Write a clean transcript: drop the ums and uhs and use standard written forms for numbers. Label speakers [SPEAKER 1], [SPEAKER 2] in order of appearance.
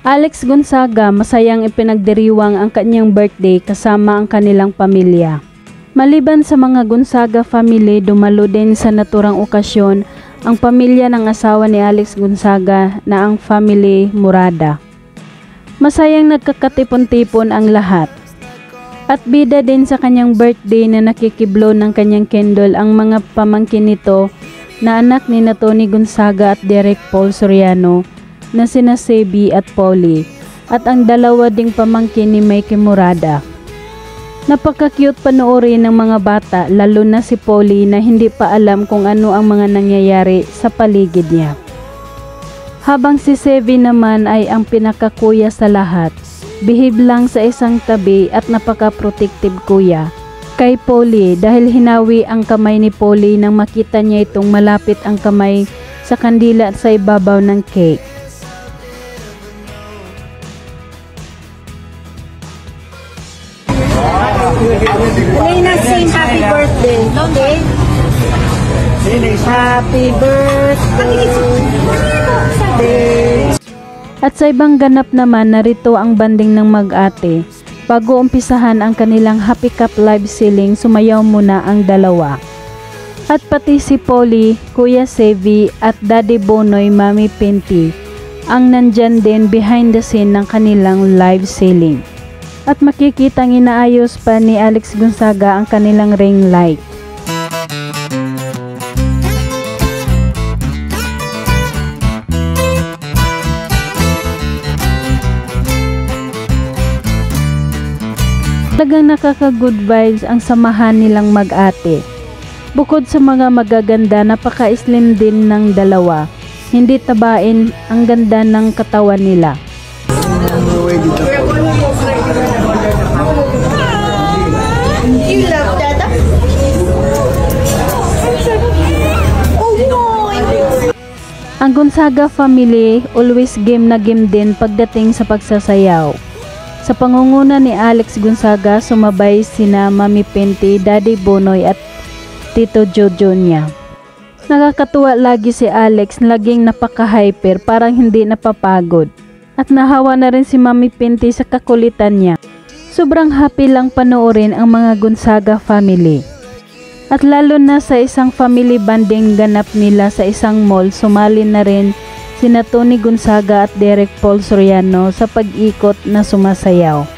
[SPEAKER 1] Alex Gonzaga masayang ipinagdiriwang ang kanyang birthday kasama ang kanilang pamilya. Maliban sa mga Gonzaga family, dumalo din sa naturang okasyon ang pamilya ng asawa ni Alex Gonzaga na ang family Murada. Masayang nagkakatipon-tipon ang lahat. At bida din sa kanyang birthday na nakikiblo ng kanyang candle ang mga pamangkin nito na anak ni Tony Gonzaga at Derek Paul Soriano na sina Sebi at Polly at ang dalawa ding pamangkin ni Mikey Murada. Napaka-cute panoorin ng mga bata, lalo na si Polly na hindi pa alam kung ano ang mga nangyayari sa paligid niya. Habang si Sebi naman ay ang pinakakuya sa lahat, behave lang sa isang tabi at napaka-protective kuya kay Polly dahil hinawi ang kamay ni Polly nang makita niya itong malapit ang kamay sa kandila at sa ibabaw ng cake.
[SPEAKER 2] Lena, sing happy birthday. Okay? Happy birthday.
[SPEAKER 1] At sa ibang ganap naman, narito ang banding ng mag-ate. Bago umpisahan ang kanilang Happy Cup live selling, sumayaw muna ang dalawa. At pati si Polly, Kuya Sevi at Daddy Bonoy, Mami Pinty ang nandyan din behind the scene ng kanilang live selling. At makikitang inaayos pa ni Alex Gonzaga ang kanilang ring light. Talagang nakaka-good vibes ang samahan nilang mag-ate. Bukod sa mga magaganda, napaka-slim din ng dalawa. Hindi tabain, ang ganda ng katawan nila.
[SPEAKER 2] You love Dada?
[SPEAKER 1] Ang Gonzaga family always game na game din pagdating sa pagsasayaw. Sa pangunguna ni Alex Gonzaga, sumabay sina Mami Pinty, Daddy Bonoy at Tito Jojo niya. Nakakatuwa lagi si Alex, laging napaka-hyper, parang hindi napapagod. At nahawa na rin si Mami Pinty sa kakulitan niya. Sobrang happy lang panoorin ang mga Gonzaga family. At lalo na sa isang family banding ganap nila sa isang mall, sumali na rin sina Tony Gonzaga at Derek Paul Soriano sa pag-ikot na sumasayaw.